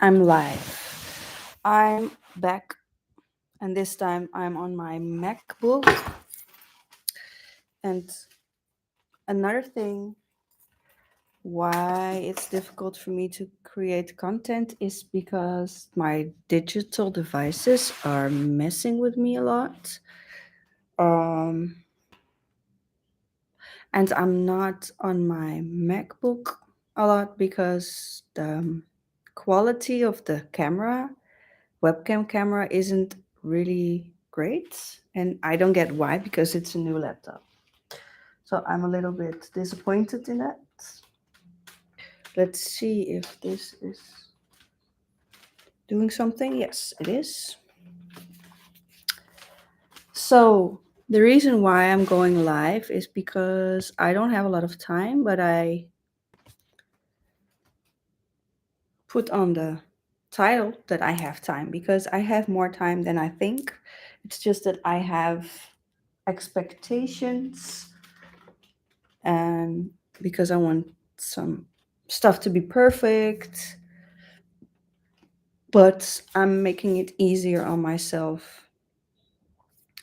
I'm live. I'm back, and this time I'm on my MacBook. And another thing why it's difficult for me to create content is because my digital devices are messing with me a lot. Um, and I'm not on my MacBook a lot because the quality of the webcam camera isn't really great, and I don't get why because it's a new laptop. So I'm a little bit disappointed in that. Let's see if this is doing something. Yes, it is. So the reason why I'm going live is because I don't have a lot of time, but I put on the title that I have time because I have more time than I think. It's just that I have expectations, and because I want some stuff to be perfect, but I'm making it easier on myself.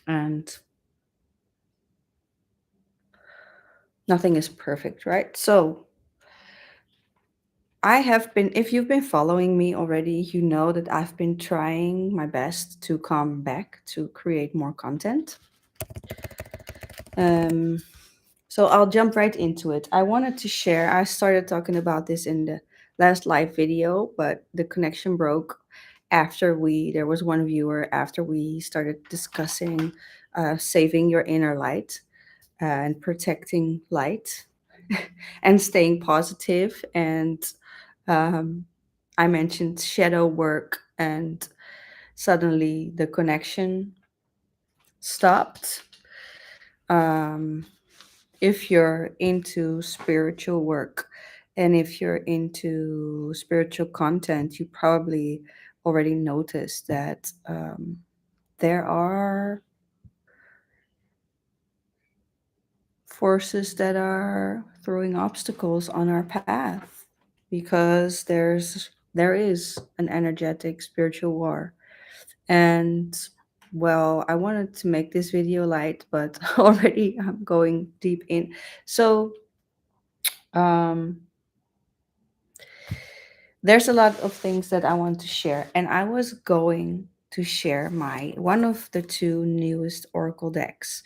And nothing is perfect, right? So I have been, if you've been following me already, you know that I've been trying my best to come back to create more content. Um, so I'll jump right into it. I wanted to share, I started talking about this in the last live video, but the connection broke there was one viewer after we started discussing saving your inner light and protecting light and staying positive. And um, I mentioned shadow work, and suddenly the connection stopped. Um, if you're into spiritual work and if you're into spiritual content, you probably already noticed that there are forces that are throwing obstacles on our path because there is an energetic spiritual war. And well, I wanted to make this video light, but already I'm going deep in. So um there's a lot of things that I want to share, and I was going to share my one of the two newest oracle decks.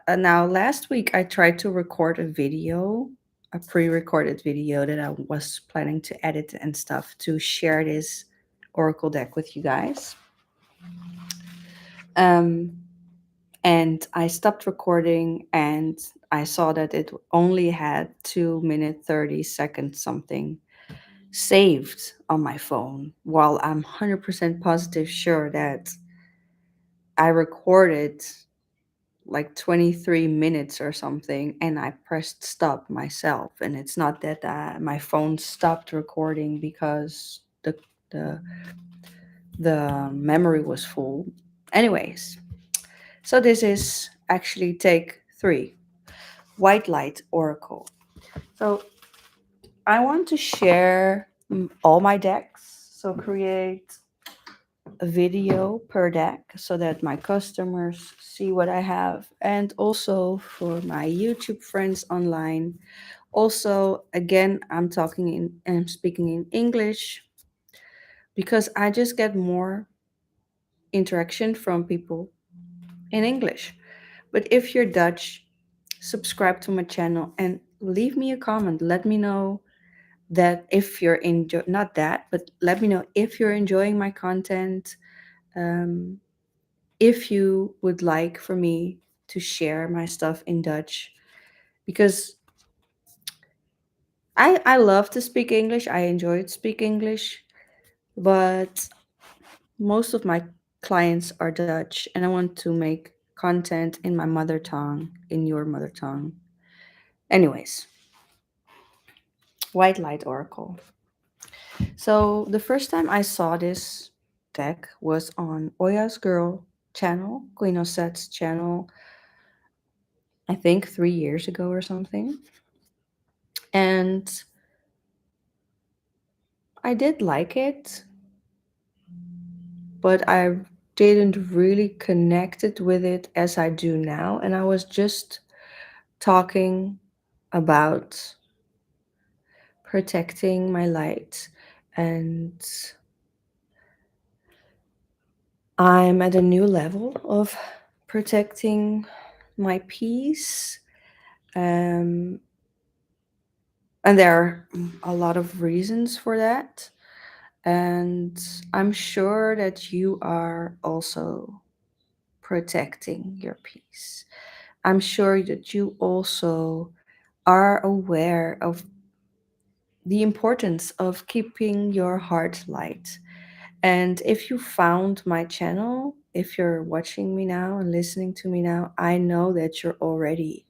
Now, last week I tried to record a video, a pre-recorded video that I was planning to edit and stuff to share this oracle deck with you guys. Um, and I stopped recording, and I saw that it only had 2 minute 30 seconds something saved on my phone, while I'm 100% positive sure that I recorded like 23 minutes or something, and I pressed stop myself. And it's not that my phone stopped recording because the the memory was full. Anyways, so this is actually take 3, white light oracle. So I want to share all my decks, so create a video per deck so that my customers see what I have, and also for my YouTube friends online. Also, again, I'm speaking in English because I just get more interaction from people in English. But if you're Dutch, subscribe to my channel and leave me a comment. Let me know that if you're not that, but let me know if you're enjoying my content. Um, if you would like for me to share my stuff in Dutch, because I love to speak English. I enjoy to speak English, but most of my clients are Dutch, and I want to make content in my mother tongue, in your mother tongue. Anyways, White Light Oracle. So the first time I saw this deck was on Oya's Girl channel, Queen Osette's channel, I think 3 years ago or something. And I did like it, but I didn't really connect it with it as I do now. And I was just talking about protecting my light. And I'm at a new level of protecting my peace. Um, and there are a lot of reasons for that. And I'm sure that you are also protecting your peace. I'm sure that you also are aware of the importance of keeping your heart light. And if you found my channel, if you're watching me now and listening to me now, I know that you're already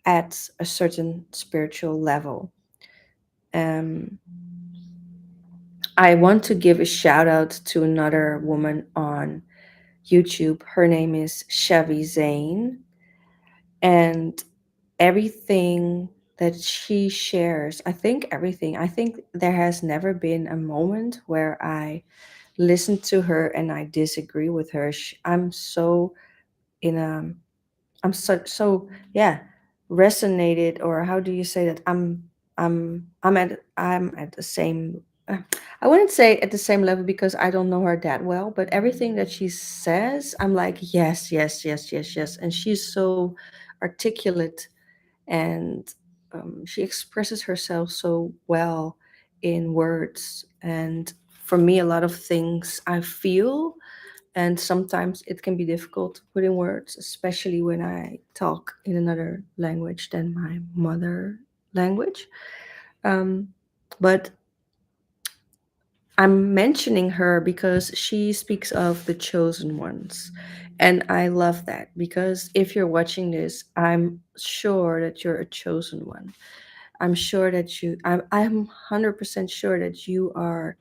at a certain spiritual level. Um, I want to give a shout out to another woman on YouTube. Her name is Chevy Zane. And everything that she shares, I think everything, I think there has never been a moment where I listened to her and I disagree with her. I'm so in a I'm so yeah, resonated, or how do you say that? I'm at the same I wouldn't say at the same level because I don't know her that well, but everything that she says, I'm like, yes, yes, yes, yes, yes. And she's so articulate, and she expresses herself so well in words. And for me, a lot of things I feel, and sometimes it can be difficult to put in words, especially when I talk in another language than my mother language. Um, but I'm mentioning her because she speaks of the chosen ones. And I love that because if you're watching this, I'm sure that you're a chosen one. I'm 100% sure that you are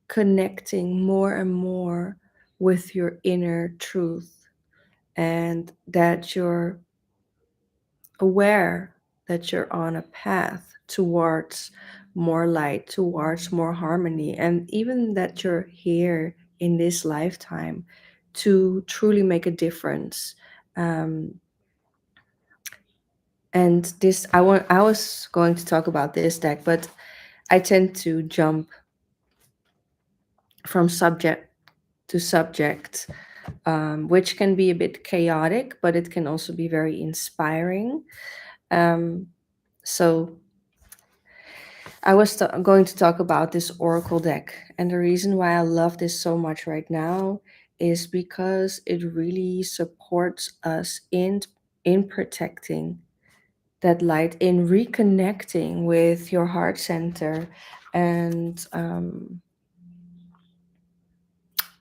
connecting more and more with your inner truth, and that you're aware that you're on a path towards more light, towards more harmony, and even that you're here in this lifetime to truly make a difference. Um, and this, I was going to talk about this deck, but I tend to jump from subject to subject, which can be a bit chaotic, but it can also be very inspiring. Um, so I was going to talk about this Oracle deck, and the reason why I love this so much right now is because it really supports us in protecting that light, in reconnecting with your heart center. And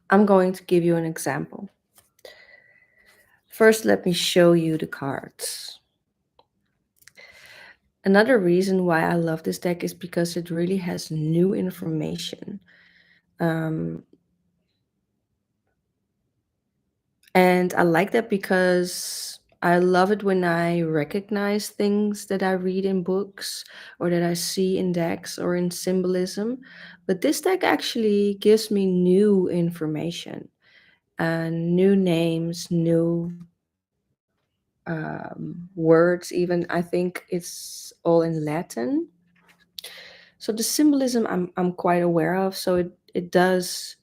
I'm going to give you an example. First, let me show you the cards. Another reason why I love this deck is because it really has new information. Um, And I like that because I love it when I recognize things that I read in books or that I see in decks or in symbolism. But this deck actually gives me new information and new names, new words, even. I think it's all in Latin. So the symbolism I'm quite aware of. So it is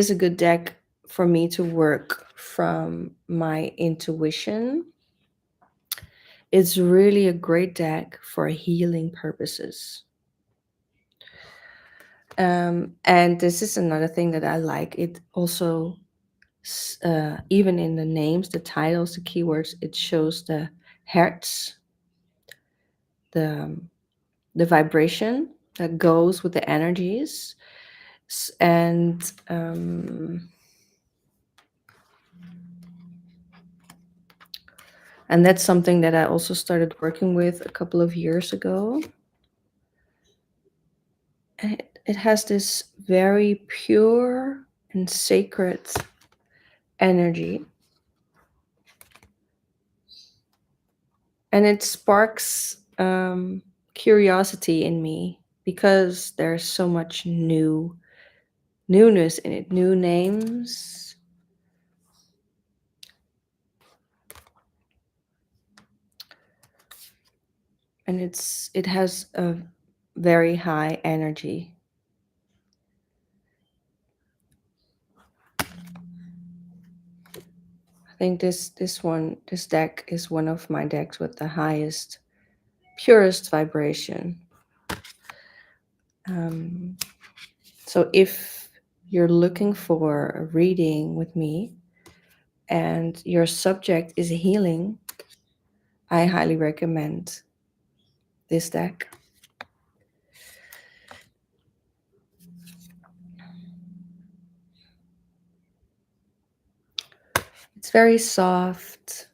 a good deck for me to work from my intuition. It's really a great deck for healing purposes. And this is another thing that I like. It also, even in the names, the titles, the keywords, it shows the hertz, the the vibration that goes with the energies. And that's something that I also started working with a couple of years ago. And it has this very pure and sacred energy. And it sparks curiosity in me because there's so much new newness in it, new names. And it has a very high energy. I think this deck is one of my decks with the highest, purest vibration. Um, so if you're looking for a reading with me and your subject is healing, I highly recommend this deck. It's very soft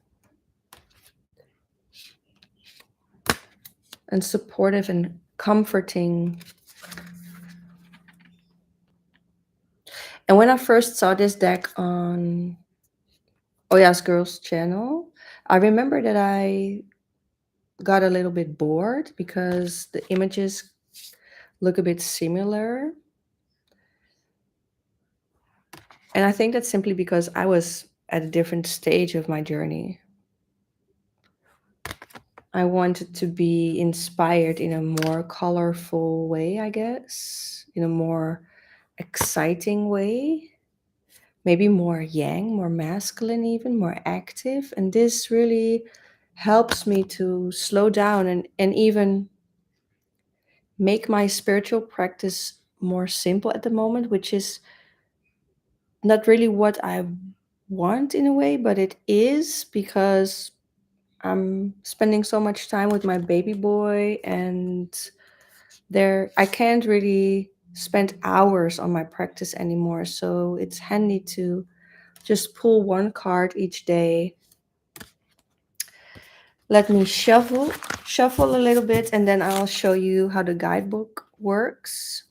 and supportive and comforting. And when I first saw this deck on Oya's Girls channel, I remember that I got a little bit bored because the images look a bit similar. And I think that's simply because I was at a different stage of my journey. I wanted to be inspired in a more colorful way, I guess, in a more exciting way, maybe more yang, more masculine, even more active. And this really helps me to slow down and even make my spiritual practice more simple at the moment, which is not really what I want in a way, but it is because I'm spending so much time with my baby boy, and there I can't really spend hours on my practice anymore. So it's handy to just pull one card each day. Let me shuffle a little bit, and then I'll show you how the guidebook works.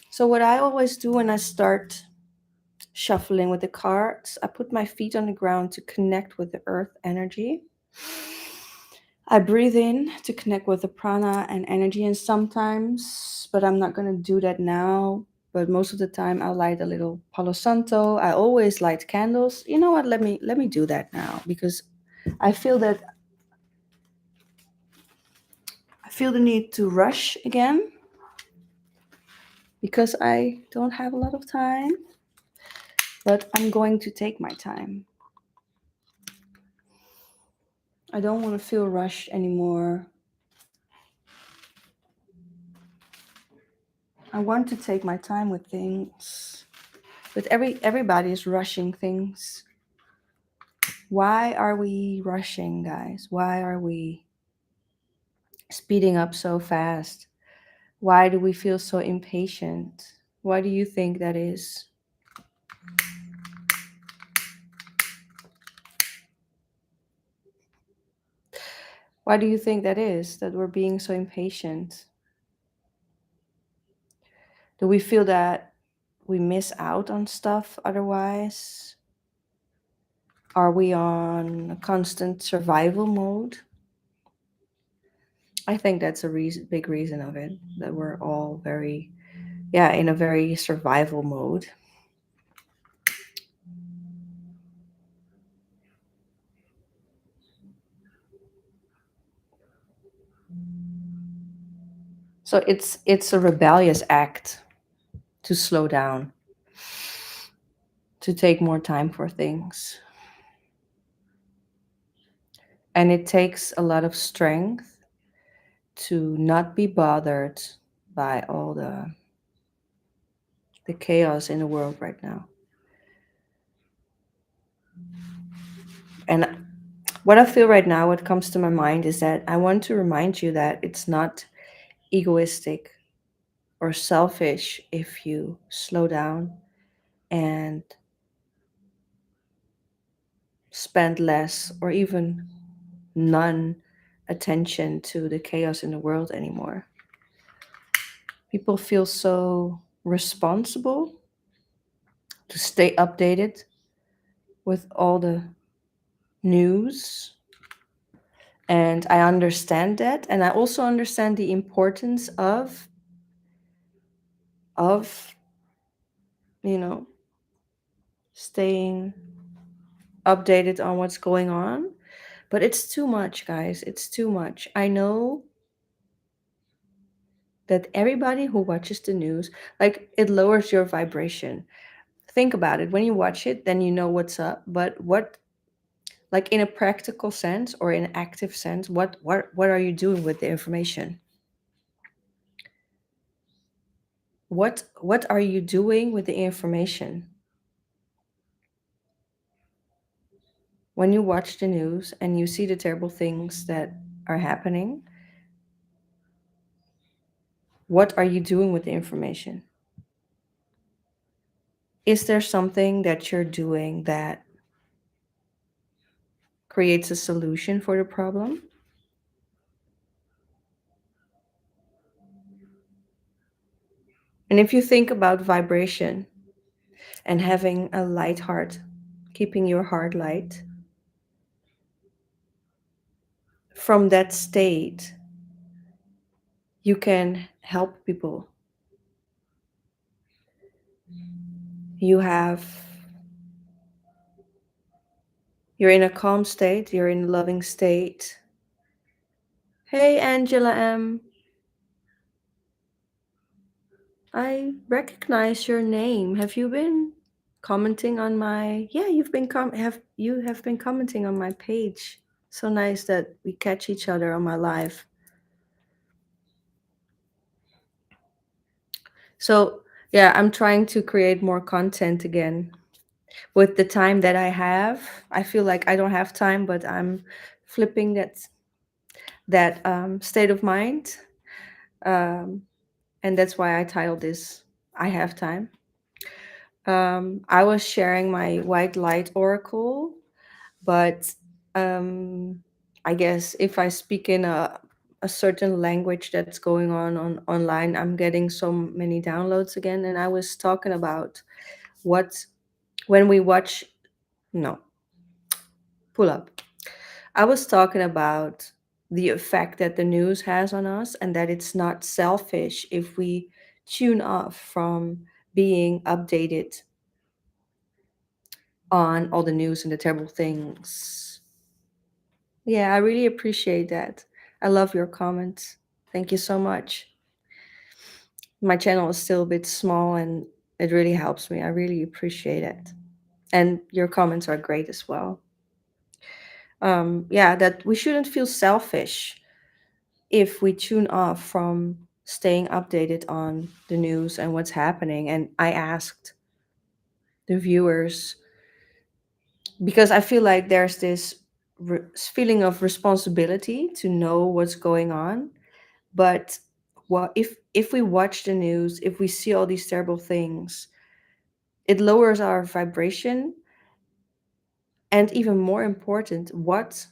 So what I always do when I start shuffling with the cards, I put my feet on the ground to connect with the earth energy. I breathe in to connect with the prana and energy, and sometimes, but I'm not going to do that now. But most of the time, I'll light a little Palo Santo. I always light candles. You know what? Let me do that now, because I feel that I feel the need to rush again because I don't have a lot of time. But I'm going to take my time. I don't want to feel rushed anymore. I want to take my time with things. But everybody is rushing things. Why are we rushing, guys? Why are we speeding up so fast? Why do we feel so impatient? Why do you think that is? Why do you think that is, that we're being so impatient? Do we feel that we miss out on stuff otherwise? Are we on a constant survival mode? I think that's a big reason of it, that we're all very, yeah, in a very survival mode. So it's a rebellious act to slow down, to take more time for things. And it takes a lot of strength to not be bothered by all the chaos in the world right now. And what I feel right now, what comes to my mind is that I want to remind you that it's not egoistic or selfish if you slow down and spend less or even none attention to the chaos in the world anymore. People feel so responsible to stay updated with all the news. And I understand that. And I also understand the importance of you know, staying updated on what's going on. But it's too much, guys. It's too much. I know that everybody who watches the news, like, it lowers your vibration. Think about it. When you watch it, then you know what's up. But what, like, in a practical sense or in an active sense, what are you doing with the information? What are you doing with the information? When you watch the news and you see the terrible things that are happening, what are you doing with the information? Is there something that you're doing that creates a solution for the problem? And if you think about vibration and having a light heart, keeping your heart light, from that state, you can help people. You have, you're in a calm state, you're in a loving state. Hey, Angela M. I recognize your name. Have you been commenting on my, yeah, you have been commenting on my page. So nice that we catch each other on my live. So, yeah, I'm trying to create more content again. With the time that I have, I feel like I don't have time, but I'm flipping that state of mind. Um, and that's why I titled this I Have Time. I was sharing my white light oracle, but um, I guess if I speak in a certain language that's going on online, I'm getting so many downloads again. And I was talking about what, when we watch, no, pull up. I was talking about the effect that the news has on us, and that it's not selfish if we tune off from being updated on all the news and the terrible things. Yeah, I really appreciate that. I love your comments. Thank you so much. My channel is still a bit small and it really helps me. I really appreciate it. And your comments are great as well. Yeah, that we shouldn't feel selfish if we tune off from staying updated on the news and what's happening. And I asked the viewers, because I feel like there's this feeling of responsibility to know what's going on. But what if we watch the news, if we see all these terrible things, it lowers our vibration. And even more important, what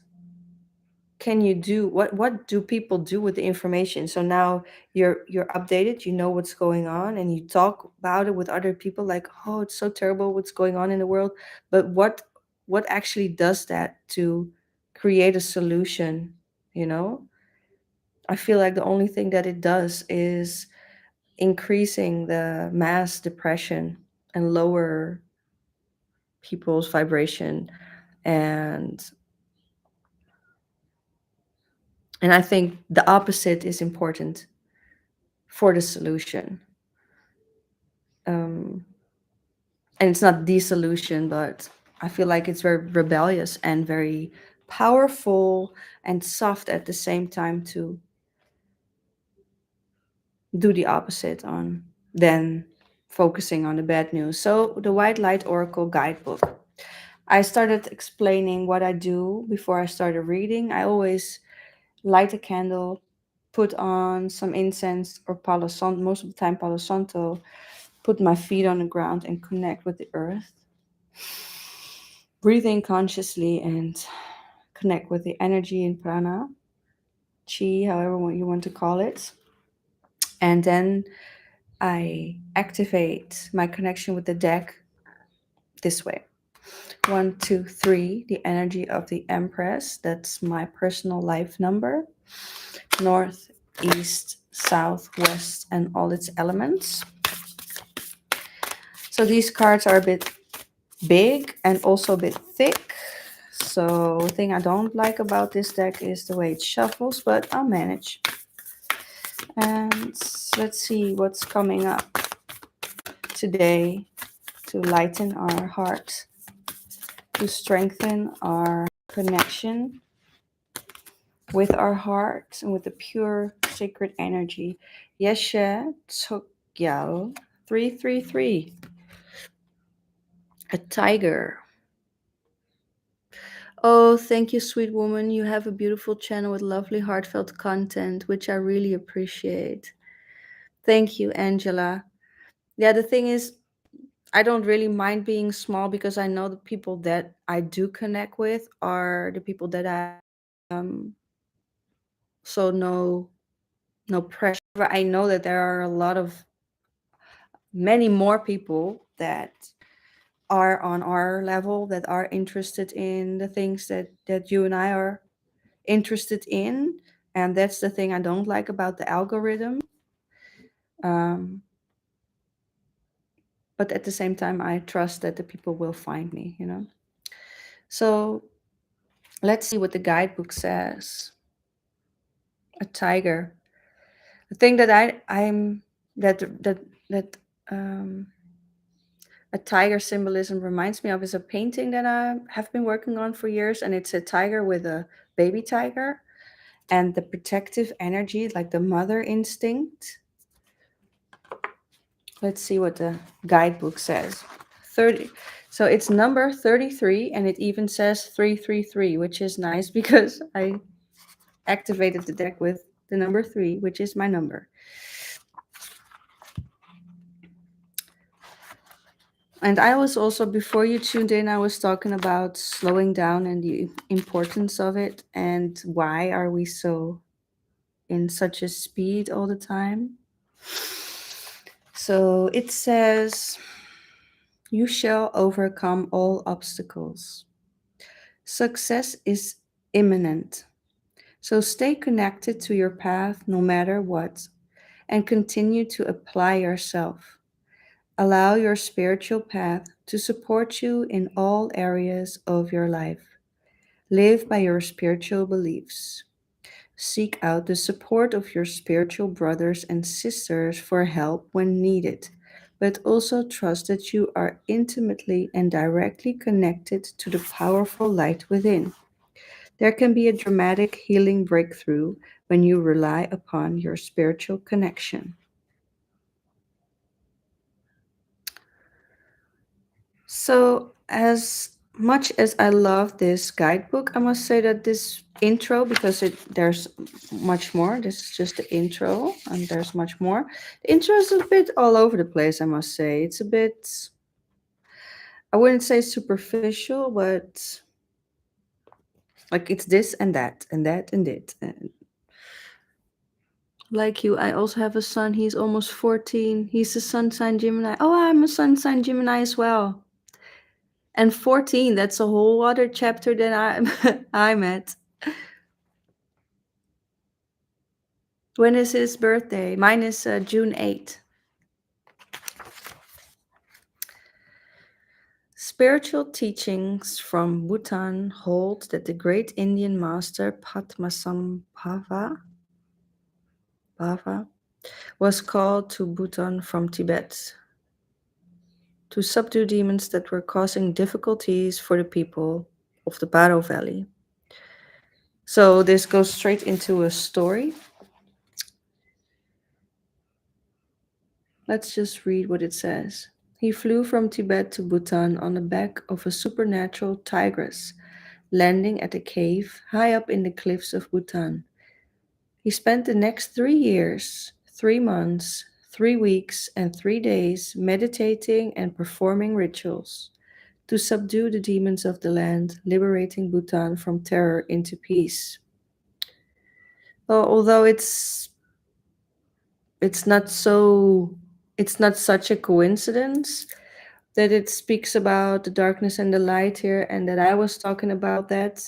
can you do, what do people do with the information? So now you're updated, you know what's going on, and you talk about it with other people, like, oh, it's so terrible what's going on in the world. But what actually does that to create a solution, you know? I feel like the only thing that it does is increasing the mass depression and lower people's vibration. And and I think the opposite is important for the solution. um and it's not the solution, but I feel like it's very rebellious and very powerful and soft at the same time to do the opposite on then focusing on the bad news. So the White Light Oracle guidebook, I started explaining what I do before I started reading. I always light a candle, put on some incense or Palo Santo, most of the time Palo Santo, put my feet on the ground and connect with the earth. Breathe in consciously and connect with the energy in prana, chi, however you want to call it. And then I activate my connection with the deck this way. 1, 2, 3, the energy of the Empress. That's my personal life number. North, east, south, west, and all its elements. So these cards are a bit big and also a bit thick. So the thing I don't like about this deck is the way it shuffles, but I'll manage. And let's see what's coming up today to lighten our heart, to strengthen our connection with our heart and with the pure sacred energy. Yeshe Tsogyal 333. A tiger. Oh, thank you, sweet woman. You have a beautiful channel with lovely, heartfelt content, which I really appreciate. Thank you, Angela. Yeah, the thing is, I don't really mind being small because I know the people that I do connect with are the people that um so no pressure. But I know that there are a lot of many more people that are on our level that are interested in the things that you and I are interested in, and that's the thing I don't like about the algorithm. um, but at the same time I trust that the people will find me. So let's see what the guidebook says. A tiger. The thing that I'm that um, a tiger symbolism reminds me of is a painting that I have been working on for years, and it's a tiger with a baby tiger, and the protective energy, like the mother instinct. Let's see what the guidebook says. 30. So it's number 33, and it even says 333, which is nice because I activated the deck with the number 3, which is my number. And I was also, before you tuned in, I was talking about slowing down and the importance of it, and why are we so in such a speed all the time. So it says, you shall overcome all obstacles. Success is imminent. So stay connected to your path no matter what, and continue to apply yourself. Allow your spiritual path to support you in all areas of your life. Live by your spiritual beliefs. Seek out the support of your spiritual brothers and sisters for help when needed, but also trust that you are intimately and directly connected to the powerful light within. There can be a dramatic healing breakthrough when you rely upon your spiritual connection. So, as much as I love this guidebook, I must say that this intro, because there's much more. This is just the intro, and there's much more. The intro is a bit all over the place, I must say. It's a bit, I wouldn't say superficial, but like it's this and that and that and it. And like you, I also have a son. He's almost 14. He's a sun sign Gemini. Oh, I'm a sun sign Gemini as well. And 14, that's a whole other chapter than I'm at. When is his birthday? Mine is June 8th. Spiritual teachings from Bhutan hold that the great Indian master Padmasambhava Bhava was called to Bhutan from Tibet to subdue demons that were causing difficulties for the people of the Paro Valley. So this goes straight into a story. Let's just read what it says. He flew from Tibet to Bhutan on the back of a supernatural tigress, landing at a cave high up in the cliffs of Bhutan. He spent the next 3 years, 3 months, 3 weeks, and 3 days meditating and performing rituals to subdue the demons of the land, liberating Bhutan from terror into peace. Well, although it's not so it's not such a coincidence that it speaks about the darkness and the light here, and that I was talking about that.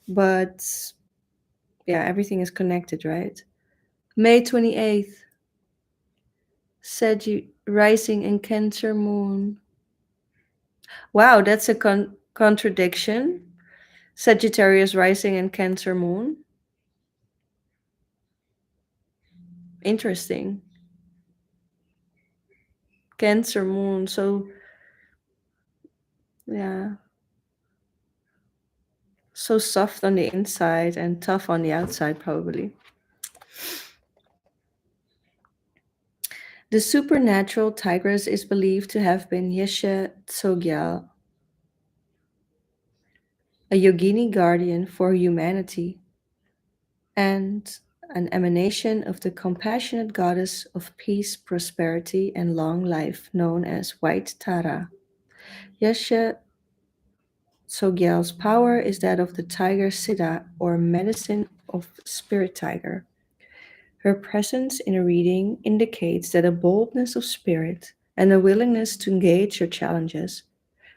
But yeah, everything is connected, right? May 28th. Rising in Cancer moon. Wow, that's a contradiction. Sagittarius rising in Cancer moon. Interesting. Cancer moon. So, yeah, so soft on the inside and tough on the outside, probably. The supernatural tigress is believed to have been Yeshe Tsogyal, a yogini guardian for humanity and an emanation of the compassionate goddess of peace, prosperity, and long life known as White Tara. Yeshe Sogyal's power is that of the tiger Siddha, or medicine of spirit tiger. Her presence in a reading indicates that a boldness of spirit and a willingness to engage your challenges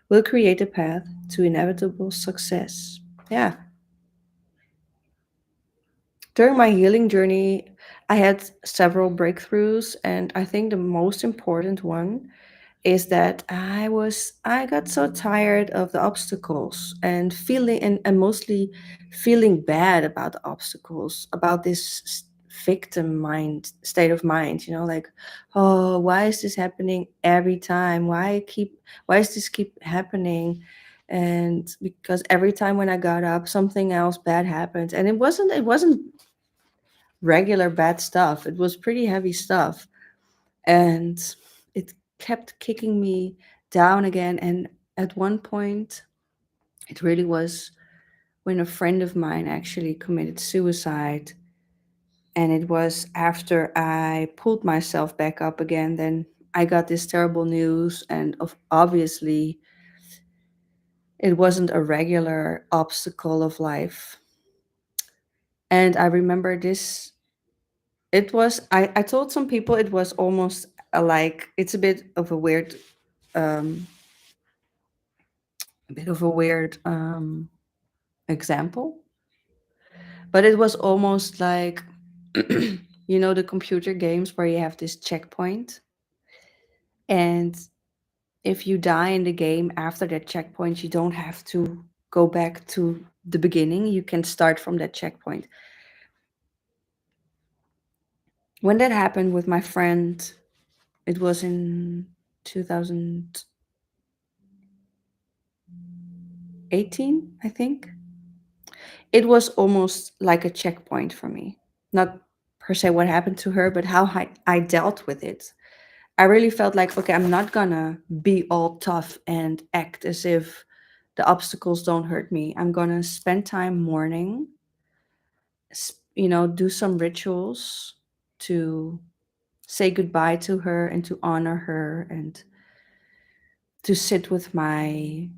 will create a path to inevitable success. Yeah, during my healing journey, I had several breakthroughs, and I think the most important one is that I got so tired of the obstacles and and mostly feeling bad about the obstacles, about this victim mind state of mind, like, oh, why is this happening every time? Why does this keep happening? And because every time when I got up, something else bad happened. And it wasn't regular bad stuff. It was pretty heavy stuff. And it kept kicking me down again. And at one point, it really was when a friend of mine actually committed suicide. And it was after I pulled myself back up again, then I got this terrible news. And obviously, it wasn't a regular obstacle of life. And I remember this. I told some people it was almost like it's um, a bit of a weird example, but it was almost like, the computer games where you have this checkpoint, and if you die in the game after that checkpoint, you don't have to go back to the beginning. You can start from that checkpoint. When that happened with my friend, it was in 2018, I think. It was almost like a checkpoint for me. Not per se what happened to her, but how I dealt with it. I really felt like, okay, I'm not gonna be all tough and act as if the obstacles don't hurt me. I'm gonna spend time mourning, do some rituals to say goodbye to her and to honor her and to sit with my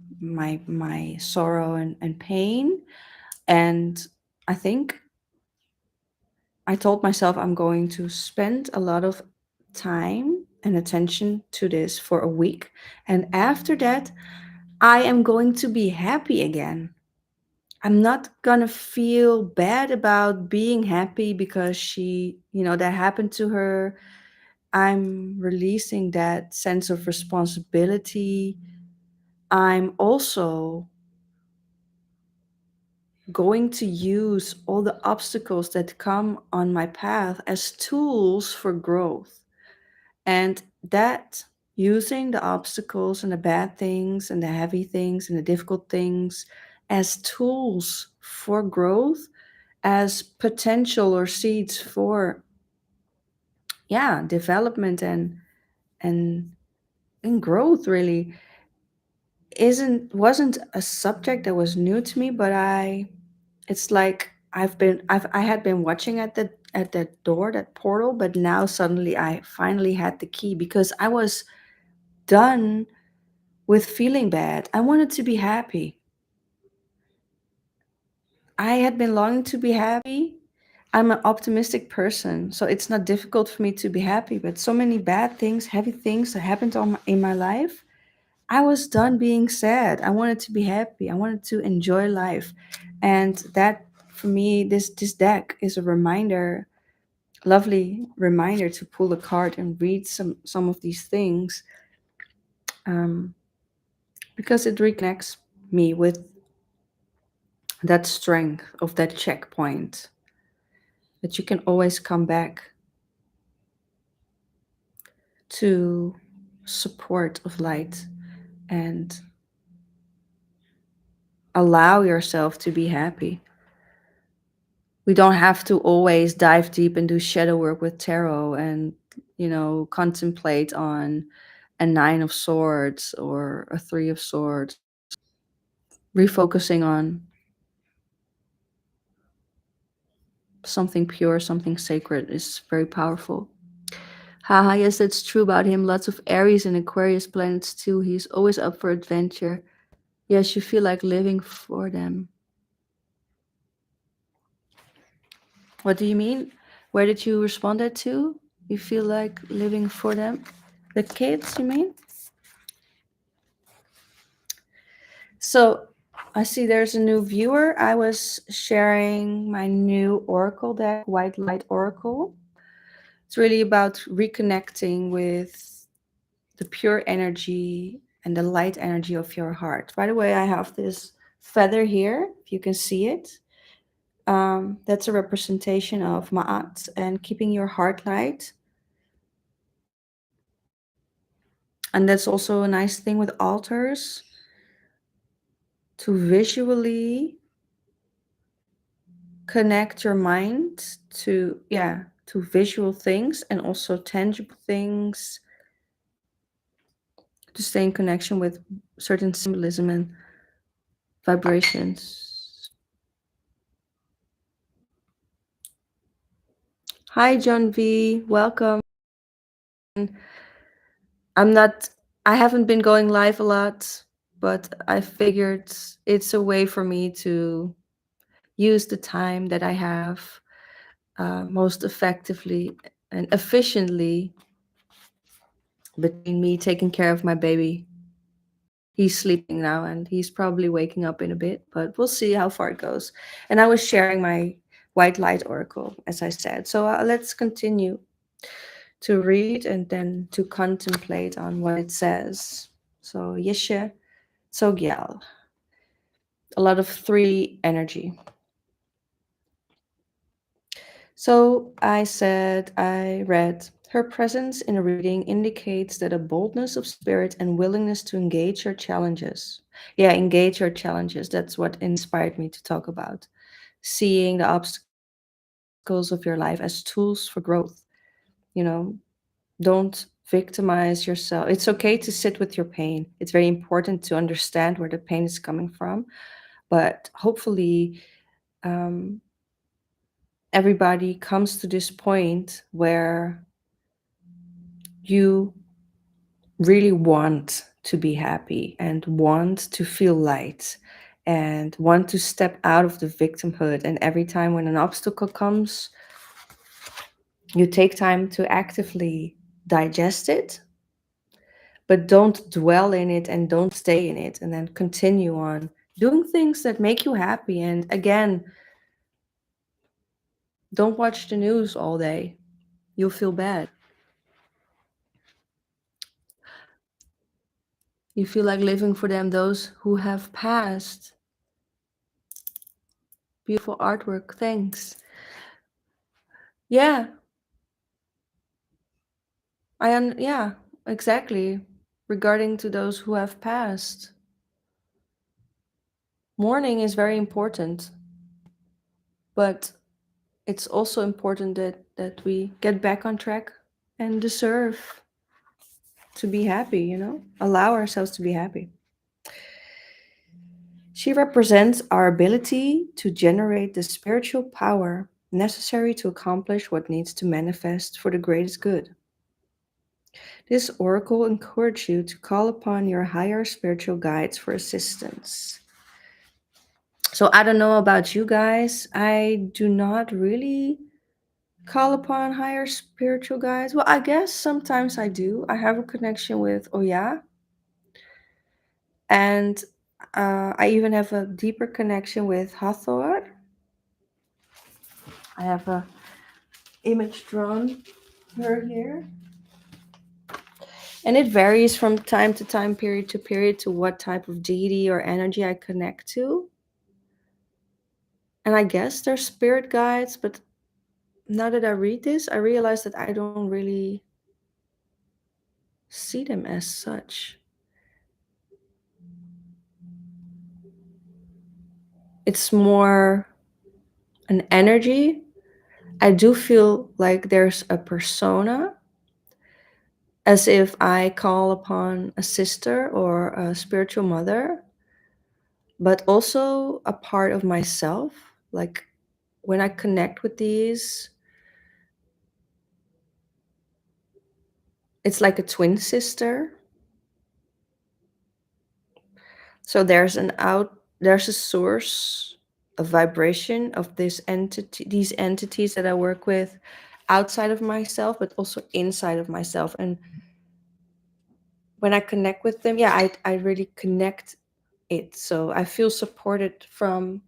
sorrow and pain. And I think I told myself I'm going to spend a lot of time and attention to this for a week. And after that, I am going to be happy again. I'm not going to feel bad about being happy because that happened to her. I'm releasing that sense of responsibility. I'm also going to use all the obstacles that come on my path as tools for growth. And that using the obstacles and the bad things and the heavy things and the difficult things as tools for growth, as potential or seeds for, yeah, development and and growth, really isn't wasn't a subject that was new to me, but it's like I had been watching at that door, that portal, but now suddenly I finally had the key because I was done with feeling bad. I wanted to be happy. I had been longing to be happy. I'm an optimistic person, so it's not difficult for me to be happy, but so many bad things, heavy things that happened in my life, I was done being sad. I wanted to be happy. I wanted to enjoy life. And that, for me, this deck is a reminder lovely reminder to pull a card and read some of these things, um, because it reconnects me with that strength of that checkpoint, that you can always come back to support of light and allow yourself to be happy. We don't have to always dive deep and do shadow work with tarot and, contemplate on a nine of swords or a three of swords. Refocusing on something pure, something sacred is very powerful. Haha, yes, that's true about him. Lots of Aries and Aquarius planets too. He's always up for adventure. Yes, you feel like living for them. What do you mean? Where did you respond that to? You feel like living for them? The kids, you mean? So I see there's a new viewer. I was sharing my new Oracle deck, White Light Oracle. It's really about reconnecting with the pure energy and the light energy of your heart. By the way, I have this feather here, if you can see it. That's a representation of Ma'at and keeping your heart light. And that's also a nice thing with altars, to visually connect your mind to, yeah, to visual things and also tangible things, to stay in connection with certain symbolism and vibrations. Hi, John V. Welcome. I'm not, I haven't been going live a lot, but I figured it's a way for me to use the time that I have most effectively and efficiently between me taking care of my baby. He's sleeping now and he's probably waking up in a bit, but we'll see how far it goes. And I was sharing my white light oracle, as I said. So let's continue to read and then to contemplate on what it says. So, Yeshe Tsogyal, a lot of three energy. So I read, her presence in a reading indicates that a boldness of spirit and willingness to engage your challenges. Yeah, engage your challenges. That's what inspired me to talk about. Seeing the obstacles of your life as tools for growth. You know, don't victimize yourself. It's okay to sit with your pain. It's very important to understand where the pain is coming from. But hopefully, um, everybody comes to this point where you really want to be happy and want to feel light and want to step out of the victimhood. And every time when an obstacle comes, you take time to actively digest it, but don't dwell in it and don't stay in it, and then continue on doing things that make you happy. And again, don't watch the news all day. You'll feel bad. You feel like living for them, those who have passed. Beautiful artwork. Thanks. Yeah, yeah, exactly. Regarding to those who have passed, mourning is very important, but it's also important that we get back on track and deserve to be happy, allow ourselves to be happy. She represents our ability to generate the spiritual power necessary to accomplish what needs to manifest for the greatest good. This oracle encourages you to call upon your higher spiritual guides for assistance. So I don't know about you guys. I do not really call upon higher spiritual guides. Well, I guess sometimes I do. I have a connection with Oya, and I even have a deeper connection with Hathor. I have a image drawn her here. And it varies from time to time, period to period, to what type of deity or energy I connect to. And I guess they're spirit guides, but now that I read this, I realize that I don't really see them as such. It's more an energy. I do feel like there's a persona, as if I call upon a sister or a spiritual mother, but also a part of myself. Like when I connect with these, it's like a twin sister. So there's a source of vibration of these entities that I work with outside of myself, but also inside of myself. And when I connect with them, yeah, I really connect it. So I feel supported from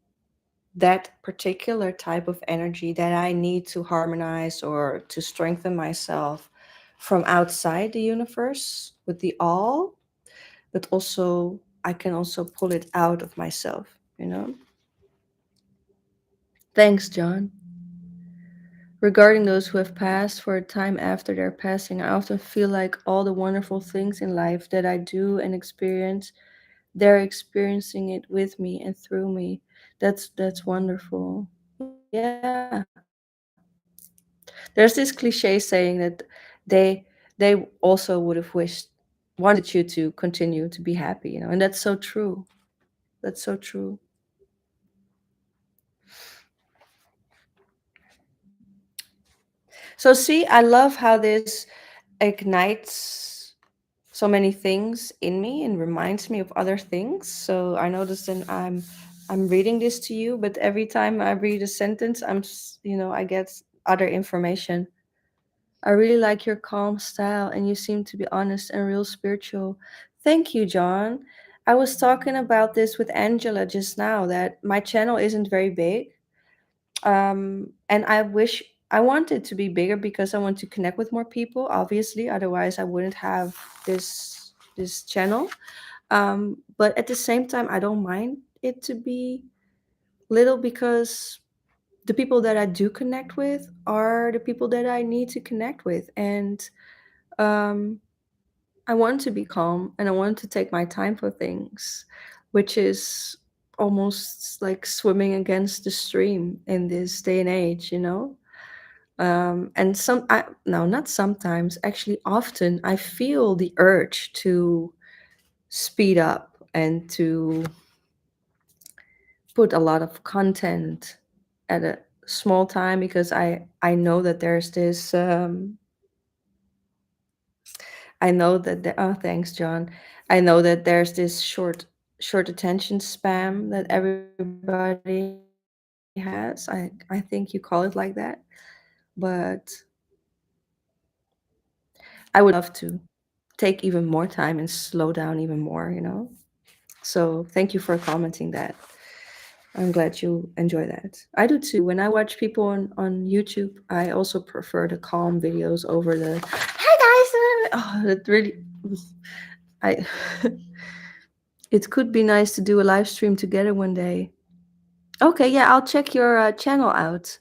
that particular type of energy that I need to harmonize or to strengthen myself from outside the universe with the all, but also I can also pull it out of myself, you know? Thanks, John. Regarding those who have passed for a time after their passing, I often feel like all the wonderful things in life that I do and experience, they're experiencing it with me and through me. That's wonderful. Yeah. There's this cliche saying that they also would have wanted you to continue to be happy, you know, and that's so true. That's so true. So see, I love how this ignites so many things in me and reminds me of other things. So I noticed that I'm reading this to you, but every time I read a sentence, I get other information. I really like your calm style and you seem to be honest and real spiritual. Thank you, John. I was talking about this with Angela just now that my channel isn't very big. And I wish I want it to be bigger because I want to connect with more people, obviously. Otherwise I wouldn't have this channel. But at the same time I don't mind it to be little because the people that I do connect with are the people that I need to connect with. And um, I want to be calm and I want to take my time for things, which is almost like swimming against the stream in this day and age, you know? And no, not sometimes, actually, often I feel the urge to speed up and to put a lot of content at a small time because I know that there's this I know that oh thanks John. I know that there's this short attention spam that everybody has. I think you call it like that. But I would love to take even more time and slow down even more, you know? So thank you for commenting that. I'm glad you enjoy that. I do too. When I watch people on YouTube, I also prefer the calm videos over the hi guys. Oh, it really I it could be nice to do a live stream together one day. Okay, yeah, I'll check your channel out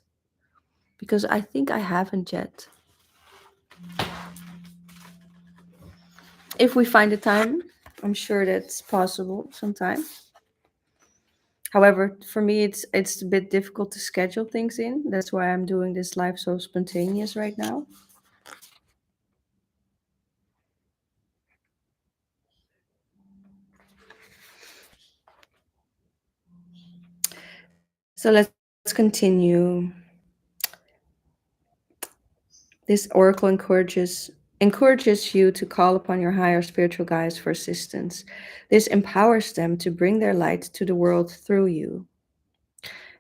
because I think I haven't yet. If we find the time, I'm sure that's possible sometime. However, for me, it's a bit difficult to schedule things in. That's why I'm doing this live so spontaneous right now. So let's continue. This oracle encourages you to call upon your higher spiritual guides for assistance. This empowers them to bring their light to the world through you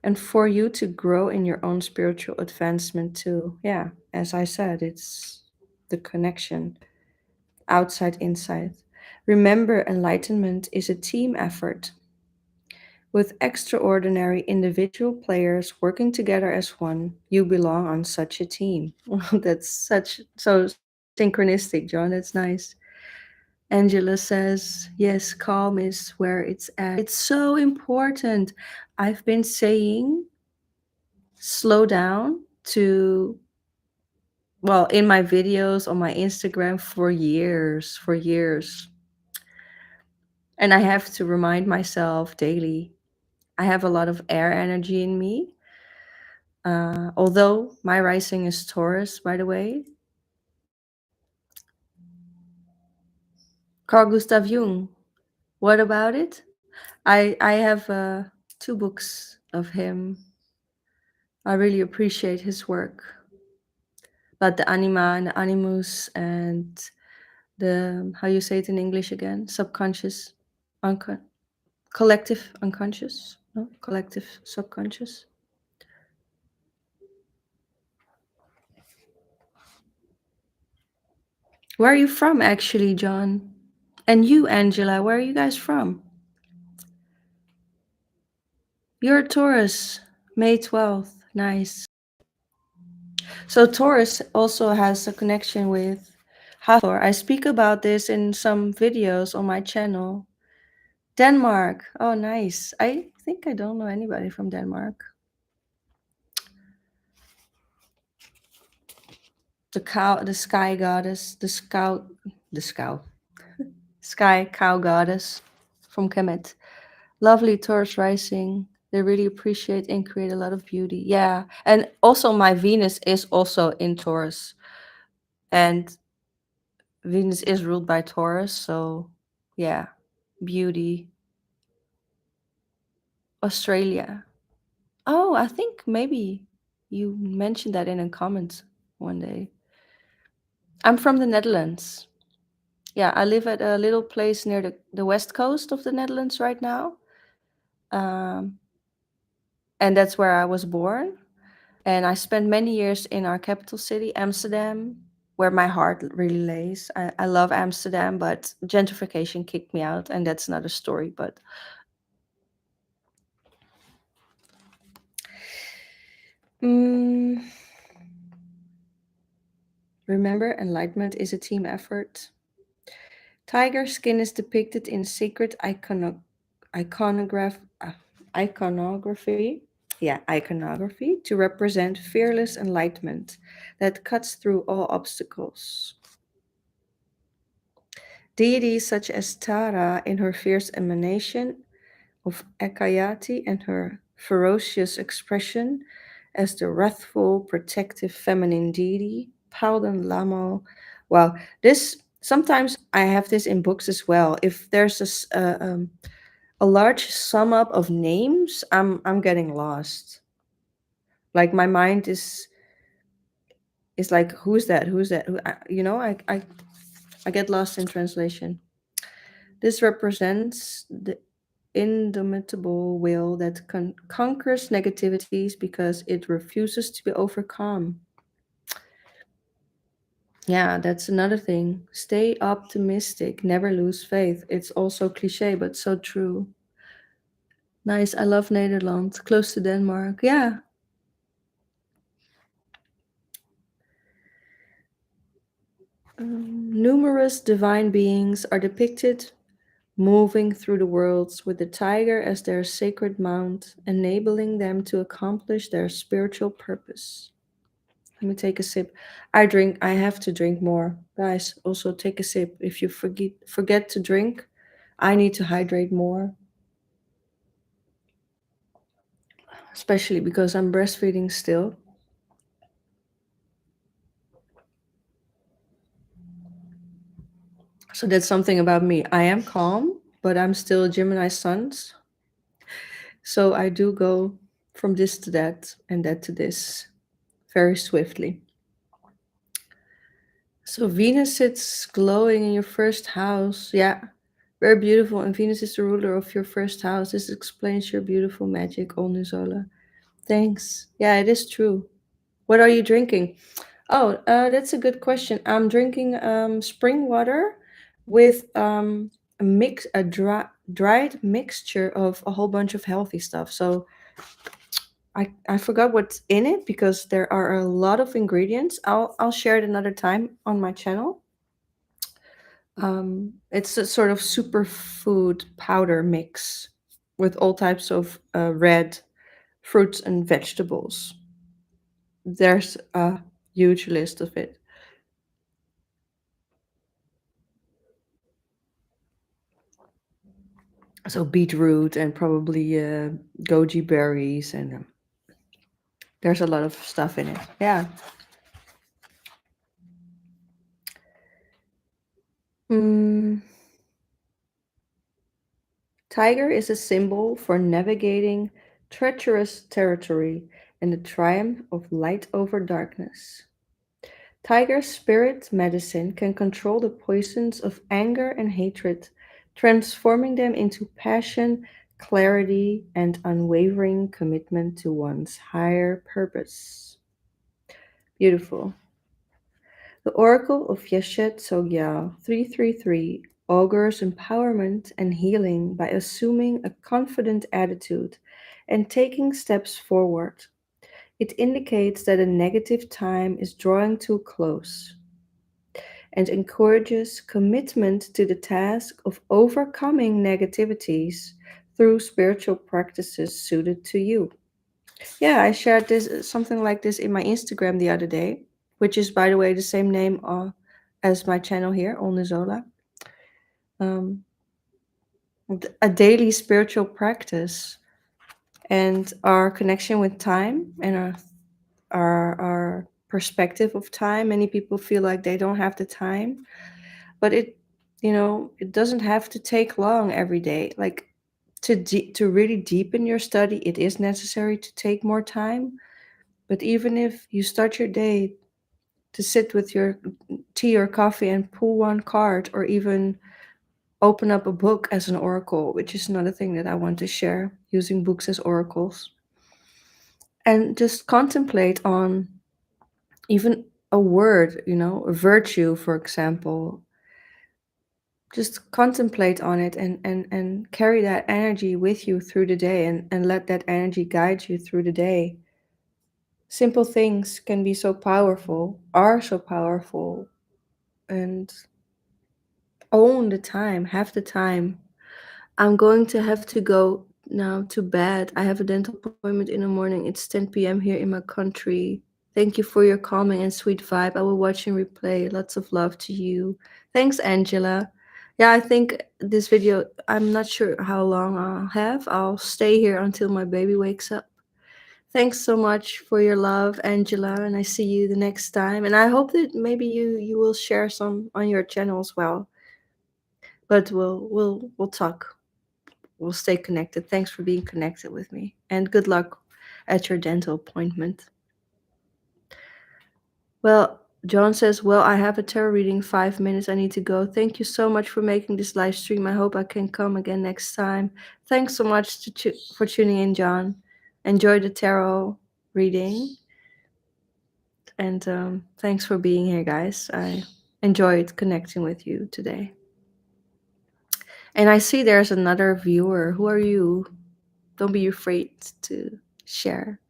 and for you to grow in your own spiritual advancement too. Yeah, as I said, it's the connection outside inside. Remember, enlightenment is a team effort. With extraordinary individual players working together as one, you belong on such a team. That's such so synchronistic, John. That's nice. Angela says, yes, calm is where it's at. It's so important. I've been saying slow down to, well, in my videos on my Instagram for years, for years. And I have to remind myself daily. I have a lot of air energy in me. Although my rising is Taurus, by the way. Carl Gustav Jung. What about it? I have two books of him. I really appreciate his work. But the anima and the animus and the, how you say it in English again? Subconscious, collective unconscious, no? Collective subconscious. Where are you from, actually, John? And you, Angela, where are you guys from? You're a Taurus, May 12th. Nice. So Taurus also has a connection with Hathor. I speak about this in some videos on my channel. Denmark. Oh, nice. I think I don't know anybody from Denmark. The cow, the sky goddess, the sky cow goddess from Kemet. Lovely Taurus rising. They really appreciate and create a lot of beauty. Yeah. And also my Venus is also in Taurus. And Venus is ruled by Taurus, so yeah, beauty. Australia. Oh, I think maybe you mentioned that in a comment one day. I'm from the Netherlands. Yeah, I live at a little place near the west coast of the Netherlands right now. Um, and that's where I was born. And I spent many years in our capital city, Amsterdam, where my heart really lays. I love Amsterdam, but gentrification kicked me out, and that's another story. But mm, remember, enlightenment is a team effort. Tiger skin is depicted in sacred iconograph, uh, iconography. Yeah, iconography to represent fearless enlightenment that cuts through all obstacles. Deities such as Tara in her fierce emanation of Ekayati and her ferocious expression as the wrathful, protective feminine deity, Paulden Lamo. Well, this sometimes I have this in books as well. If there's a large sum up of names, I'm getting lost. Like my mind is like, who's that? Who's that? I get lost in translation. This represents the indomitable will that conquers negativities because it refuses to be overcome. Yeah, that's another thing. Stay optimistic, never lose faith. It's also cliche, but so true. Nice. I love Nederland, close to Denmark. Yeah. Numerous divine beings are depicted moving through the worlds with the tiger as their sacred mount, enabling them to accomplish their spiritual purpose. Let me take a sip. I have to drink more. Guys, also take a sip. If you forget to drink, I need to hydrate more, especially because I'm breastfeeding still. So that's something about me. I am calm, but I'm still a Gemini Suns. So I do go from this to that and that to this very swiftly. So Venus sits glowing in your first house. Yeah, very beautiful. And Venus is the ruler of your first house. This explains your beautiful magic, Olnizola. Thanks. Yeah, it is true. What are you drinking? Oh, that's a good question. I'm drinking spring water with a dried mixture of a whole bunch of healthy stuff. So I forgot what's in it because there are a lot of ingredients. I'll share it another time on my channel. It's a sort of superfood powder mix with all types of red fruits and vegetables. There's a huge list of it. So beetroot and probably goji berries, and there's a lot of stuff in it. Yeah. Mm, tiger is a symbol for navigating treacherous territory and the triumph of light over darkness. Tiger spirit medicine can control the poisons of anger and hatred, transforming them into passion, clarity, and unwavering commitment to one's higher purpose. Beautiful. The Oracle of Yeshet Sogyal 333 augurs empowerment and healing by assuming a confident attitude and taking steps forward. It indicates that a negative time is drawing to a close and encourages commitment to the task of overcoming negativities through spiritual practices suited to you. Yeah, I shared this something like this in my Instagram the other day, which is, by the way, the same name as my channel here, Olnezola. Um, a daily spiritual practice and our connection with time and our perspective of time. Many people feel like they don't have the time, but it doesn't have to take long every day. Like to really deepen your study, it is necessary to take more time. But even if you start your day to sit with your tea or coffee and pull one card, or even open up a book as an oracle, which is another thing that I want to share, using books as oracles, and just contemplate on even a word, a virtue, for example. Just contemplate on it, and carry that energy with you through the day, and let that energy guide you through the day. Simple things can be so powerful, are so powerful, and own the time, have the time. I'm going to have to go now to bed. I have a dental appointment in the morning. It's 10 p.m. here in my country. Thank you for your calming and sweet vibe. I will watch and replay. Lots of love to you. Thanks, Angela. Yeah, I think this video, I'm not sure how long I'll have. I'll stay here until my baby wakes up. Thanks so much for your love, Angela, and I see you the next time. And I hope that maybe you will share some on your channel as well. But we'll talk. We'll stay connected. Thanks for being connected with me. And good luck at your dental appointment. Well, John says, well, I have a tarot reading, 5 minutes. I need to go. Thank you so much for making this live stream. I hope I can come again next time. Thanks so much for tuning in, John. Enjoy the tarot reading. And thanks for being here, guys. I enjoyed connecting with you today. And I see there's another viewer. Who are you? Don't be afraid to share.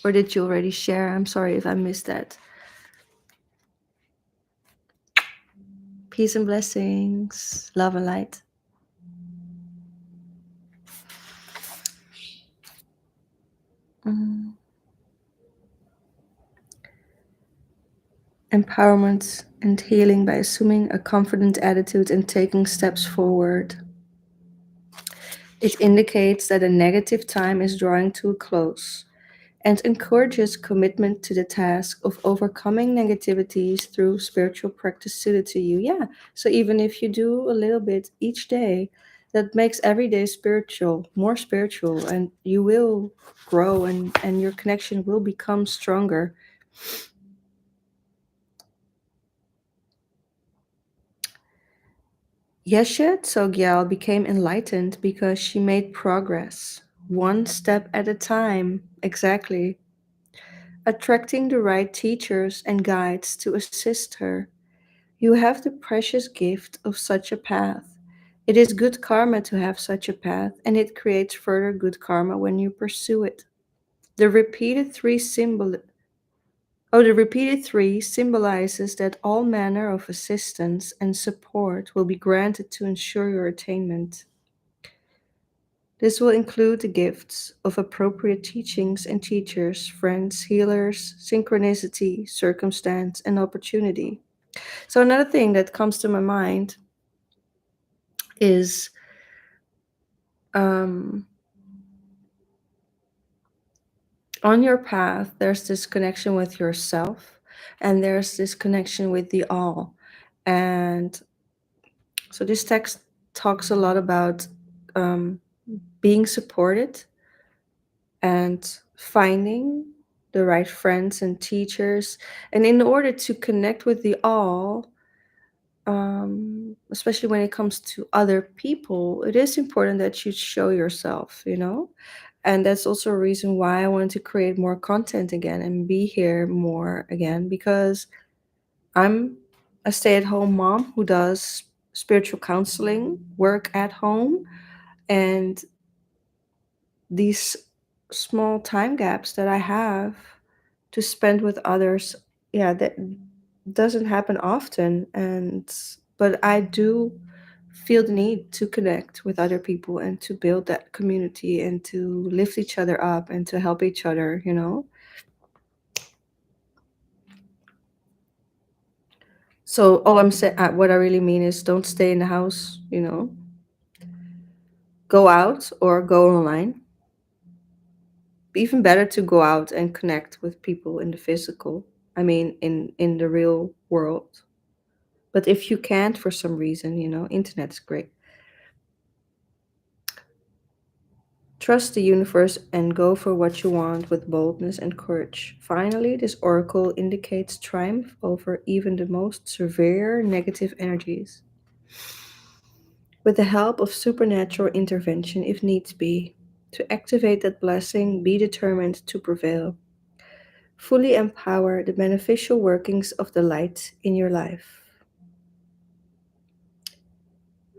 Or did you already share? I'm sorry if I missed that. Peace and blessings. Love and light. Mm. Empowerment and healing by assuming a confident attitude and taking steps forward. It indicates that a negative time is drawing to a close and encourages commitment to the task of overcoming negativities through spiritual practice suited to you. Yeah, so even if you do a little bit each day, that makes every day spiritual, more spiritual, and you will grow, and your connection will become stronger. Yeshet Sogyal became enlightened because she made progress, one step at a time. Exactly. Attracting the right teachers and guides to assist her. You have the precious gift of such a path. It is good karma to have such a path, and it creates further good karma when you pursue it. The repeated three symbol the repeated three symbolizes that all manner of assistance and support will be granted to ensure your attainment. This will include the gifts of appropriate teachings and teachers, friends, healers, synchronicity, circumstance, and opportunity. So, another thing that comes to my mind is um, on your path, there's this connection with yourself, and there's this connection with the all. And so, this text talks a lot about um, being supported and finding the right friends and teachers. And in order to connect with the all, especially when it comes to other people, it is important that you show yourself, you know? And that's also a reason why I wanted to create more content again and be here more again, because I'm a stay at home mom who does spiritual counseling work at home. And these small time gaps that I have to spend with others, yeah, that doesn't happen often. And but I do feel the need to connect with other people and to build that community and to lift each other up and to help each other, you know. So all I'm saying, what I really mean is, don't stay in the house, you know. Go out or go online. Even better to go out and connect with people in the physical, I mean in the real world. But if you can't for some reason, you know, internet is great. Trust the universe and go for what you want with boldness and courage. Finally, this oracle indicates triumph over even the most severe negative energies. With the help of supernatural intervention, if needs be, to activate that blessing, be determined to prevail. Fully empower the beneficial workings of the light in your life.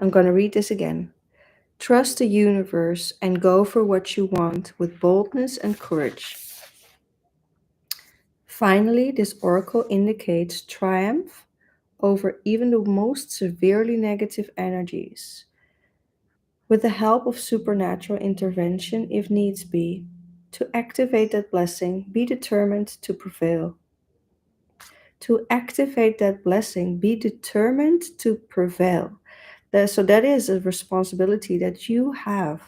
I'm going to read this again. Trust the universe and go for what you want with boldness and courage. Finally, this oracle indicates triumph over even the most severely negative energies. With the help of supernatural intervention, if needs be, to activate that blessing, be determined to prevail. To activate that blessing, be determined to prevail. So that is a responsibility that you have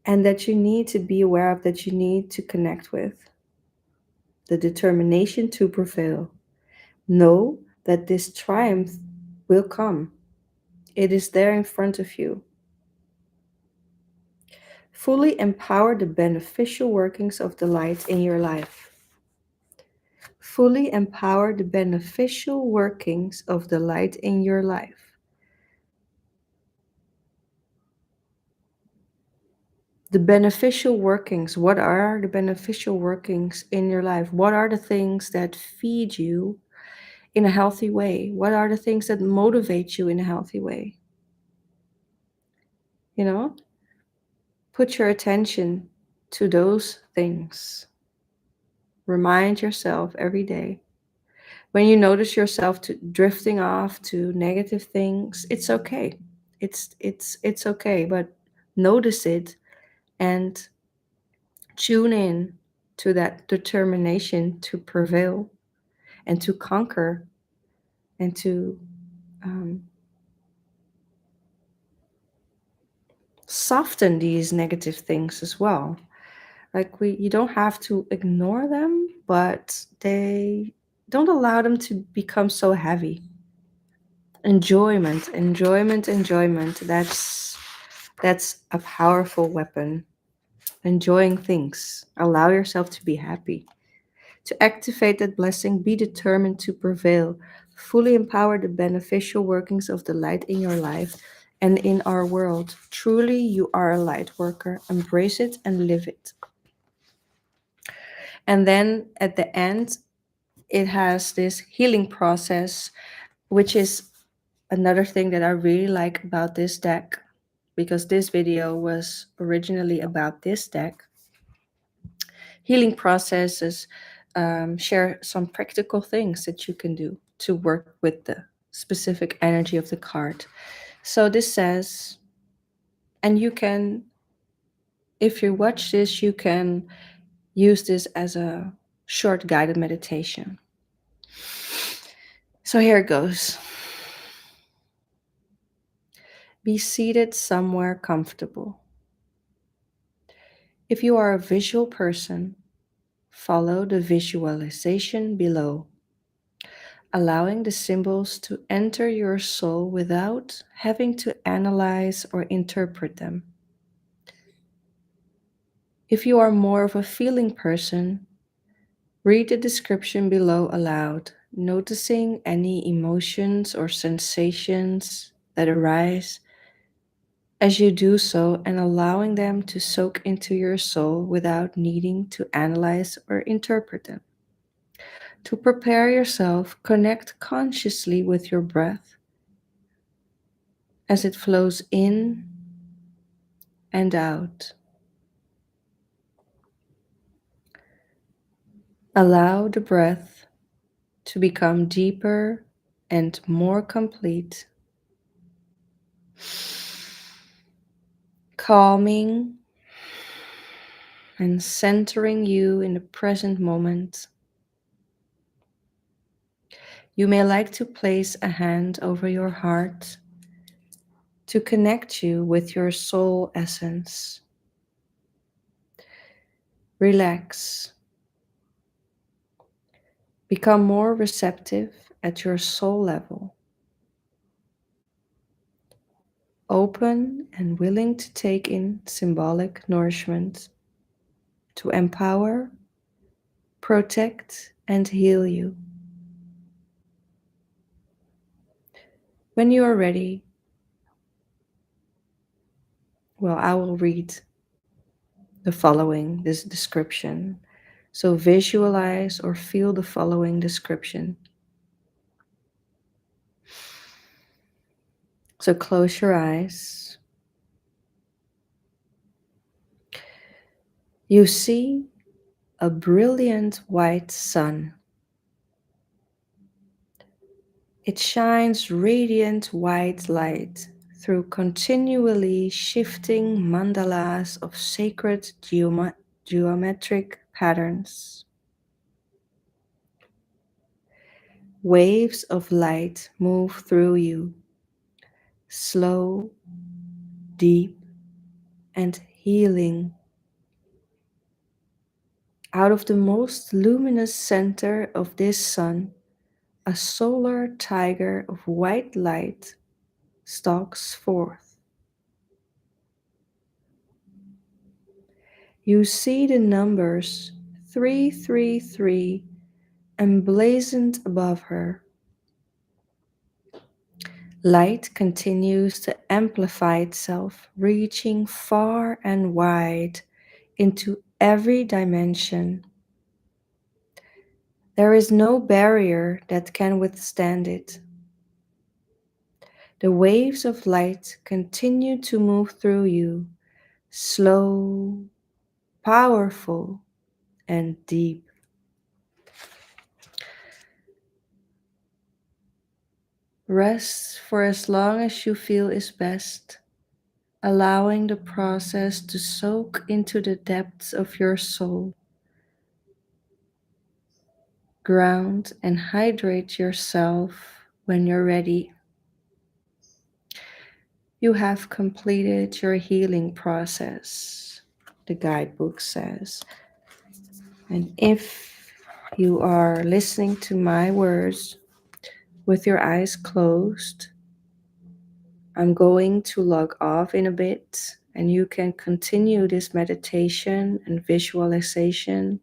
and that you need to be aware of, that you need to connect with. The determination to prevail. Know that this triumph will come. It is there in front of you. Fully empower the beneficial workings of the light in your life. Fully empower the beneficial workings of the light in your life. The beneficial workings. What are the beneficial workings in your life? What are the things that feed you in a healthy way? What are the things that motivate you in a healthy way? You know, put your attention to those things. Remind yourself every day. When you notice yourself drifting off to negative things, it's okay. It's okay, but notice it and tune in to that determination to prevail and to conquer and to um, soften these negative things as well. Like you don't have to ignore them, but they don't allow them to become so heavy. Enjoyment, enjoyment, enjoyment. That's a powerful weapon. Enjoying things. Allow yourself to be happy. To activate that blessing, be determined to prevail. Fully empower the beneficial workings of the light in your life and in our world. Truly, you are a light worker. Embrace it and live it. And then at the end, it has this healing process, which is Another thing that I really like about this deck, because this video was originally about this deck, healing processes share some practical things that you can do to work with the specific energy of the card. So this says, and you can, if you watch this, you can use this as a short guided meditation. So here it goes. Be seated somewhere comfortable. If you are a visual person, follow the visualization below, allowing the symbols to enter your soul without having to analyze or interpret them. If you are more of a feeling person, read the description below aloud, noticing any emotions or sensations that arise as you do so and allowing them to soak into your soul without needing to analyze or interpret them. To prepare yourself, connect consciously with your breath as it flows in and out. Allow the breath to become deeper and more complete, calming and centering you in the present moment. You may like to place a hand over your heart to connect you with your soul essence. Relax. Become more receptive at your soul level. Open and willing to take in symbolic nourishment to empower, protect, and heal you. When you are ready, well, I will read the following, this description. So visualize or feel the following description. So close your eyes. You see a brilliant white sun. It shines radiant white light through continually shifting mandalas of sacred geometric patterns. Waves of light move through you, slow, deep, and healing. Out of the most luminous center of this sun, a solar tiger of white light stalks forth. You see the numbers 333 emblazoned above her. Light continues to amplify itself, reaching far and wide into every dimension. There is no barrier that can withstand it. The waves of light continue to move through you, slow, powerful, and deep. Rest for as long as you feel is best, allowing the process to soak into the depths of your soul. Ground and hydrate yourself when you're ready. You have completed your healing process, the guidebook says. And if you are listening to my words with your eyes closed, I'm going to log off in a bit and you can continue this meditation and visualization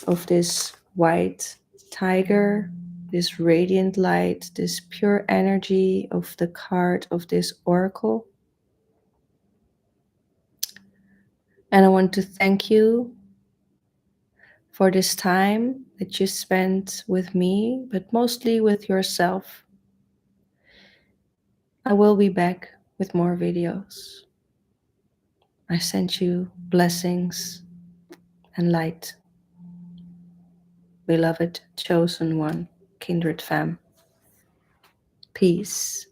of this white tiger, this radiant light, this pure energy of the card of this oracle. And I want to thank you for this time that you spent with me, but mostly with yourself. I will be back with more videos. I send you blessings and light, beloved chosen one, kindred fam. Peace.